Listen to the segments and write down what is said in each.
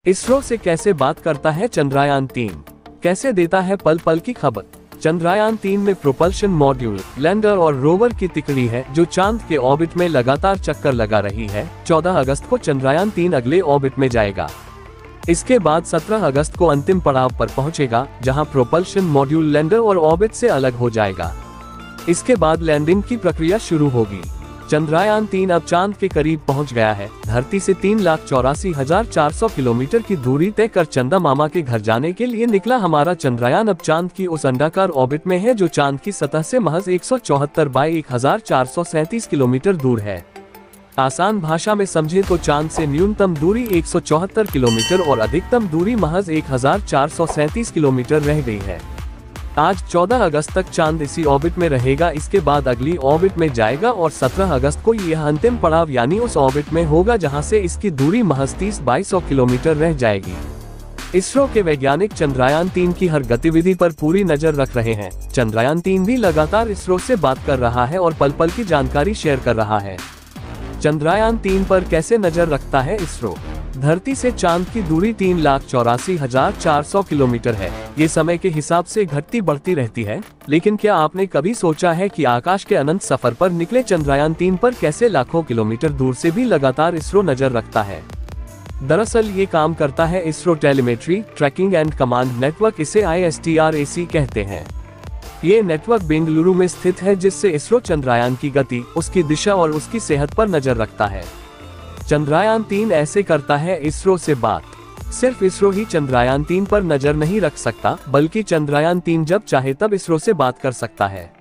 इसरो से कैसे बात करता है चंद्रयान-3, कैसे देता है पल पल की खबर। चंद्रयान-3 में प्रोपल्शन मॉड्यूल, लैंडर और रोवर की तिकड़ी है जो चांद के ऑर्बिट में लगातार चक्कर लगा रही है। 14 अगस्त को चंद्रयान-3 अगले ऑर्बिट में जाएगा। इसके बाद 17 अगस्त को अंतिम पड़ाव पर पहुंचेगा, जहां प्रोपल्शन मॉड्यूल लैंडर और ऑर्बिट से अलग हो जाएगा। इसके बाद लैंडिंग की प्रक्रिया शुरू होगी। चंद्रयान-3 अब चांद के करीब पहुंच गया है। धरती से 3,84,400 किलोमीटर की दूरी तय कर चंदा मामा के घर जाने के लिए निकला हमारा चंद्रयान अब चांद की उस अंडाकार ऑर्बिट में है जो चांद की सतह से महज 174 बाई 1437 किलोमीटर दूर है। आसान भाषा में समझे तो चांद से न्यूनतम दूरी 174 किलोमीटर और अधिकतम दूरी महज 1437 किलोमीटर रह गई है। आज 14 अगस्त तक चांद इसी ऑर्बिट में रहेगा। इसके बाद अगली ऑर्बिट में जाएगा और 17 अगस्त को यह अंतिम पड़ाव यानी उस ऑर्बिट में होगा जहां से इसकी दूरी महज 30 बाई 100 किलोमीटर रह जाएगी। इसरो के वैज्ञानिक चंद्रयान-3 की हर गतिविधि पर पूरी नजर रख रहे हैं। चंद्रयान-3 भी लगातार इसरो से बात कर रहा है और पल पल की जानकारी शेयर कर रहा है। चंद्रयान-3 पर कैसे नजर रखता है इसरो। धरती से चांद की दूरी 3,84,400 किलोमीटर है। ये समय के हिसाब से घटती बढ़ती रहती है, लेकिन क्या आपने कभी सोचा है कि आकाश के अनंत सफर पर निकले चंद्रयान-3 पर कैसे लाखों किलोमीटर दूर से भी लगातार इसरो नजर रखता है। दरअसल ये काम करता है ISRO telemetry tracking and command network, इसे ISTRAC कहते हैं। ये नेटवर्क बेंगलुरु में स्थित है, जिससे इसरो चंद्रयान की गति, उसकी दिशा और उसकी सेहत पर नजर रखता है। चंद्रयान-3 ऐसे करता है इसरो से बात। सिर्फ इसरो ही चंद्रयान-3 पर नजर नहीं रख सकता, बल्कि चंद्रयान-3 जब चाहे तब इसरो से बात कर सकता है।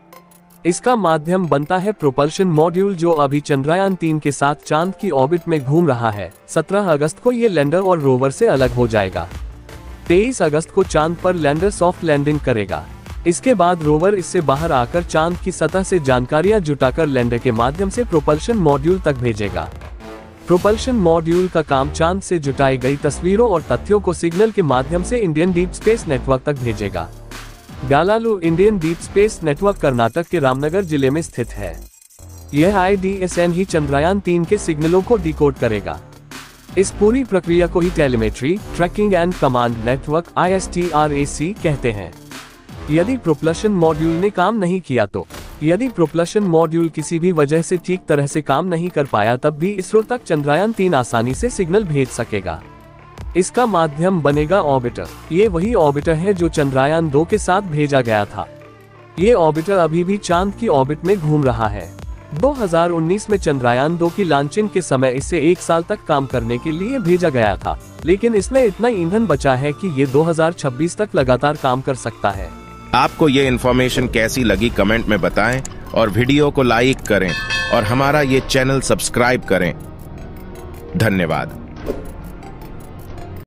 इसका माध्यम बनता है प्रोपल्शन मॉड्यूल जो अभी चंद्रयान-3 के साथ चांद की ऑर्बिट में घूम रहा है। 17 अगस्त को ये लैंडर और रोवर से अलग हो जाएगा। 23 अगस्त को चांद पर लैंडर सॉफ्ट लैंडिंग करेगा। इसके बाद रोवर इससे बाहर आकर चांद की सतह से जानकारियां जुटाकर लैंडर के माध्यम से प्रोपल्शन मॉड्यूल तक भेजेगा। प्रोपल्शन मॉड्यूल का काम चांद से जुटाई गई तस्वीरों और तथ्यों को सिग्नल के माध्यम से इंडियन डीप स्पेस नेटवर्क तक भेजेगा। गालालू Indian deep space network Karnataka के रामनगर जिले में स्थित है। यह IDSN ही चंद्रयान-3 के सिग्नलों को डिकोड करेगा। इस पूरी प्रक्रिया को ही telemetry tracking and command network ISTRAC कहते हैं। यदि प्रोपल्शन मॉड्यूल ने काम नहीं किया तो यदि प्रोपल्शन मॉड्यूल किसी भी वजह से ठीक तरह से काम नहीं कर पाया, तब भी इसरो तक चंद्रयान-3 आसानी से सिग्नल भेज सकेगा। इसका माध्यम बनेगा ऑर्बिटर। ये वही ऑर्बिटर है जो चंद्रयान-2 के साथ भेजा गया था। ये ऑर्बिटर अभी भी चांद की ऑर्बिट में घूम रहा है। 2019 में चंद्रयान-2 की लॉन्चिंग के समय इसे 1 साल तक काम करने के लिए भेजा गया था, लेकिन इसमें इतना ईंधन बचा है कि ये 2026 तक लगातार काम कर सकता है। आपको ये इन्फॉर्मेशन कैसी लगी कमेंट में बताएं और वीडियो को लाइक करें और हमारा ये चैनल सब्सक्राइब करें। धन्यवाद।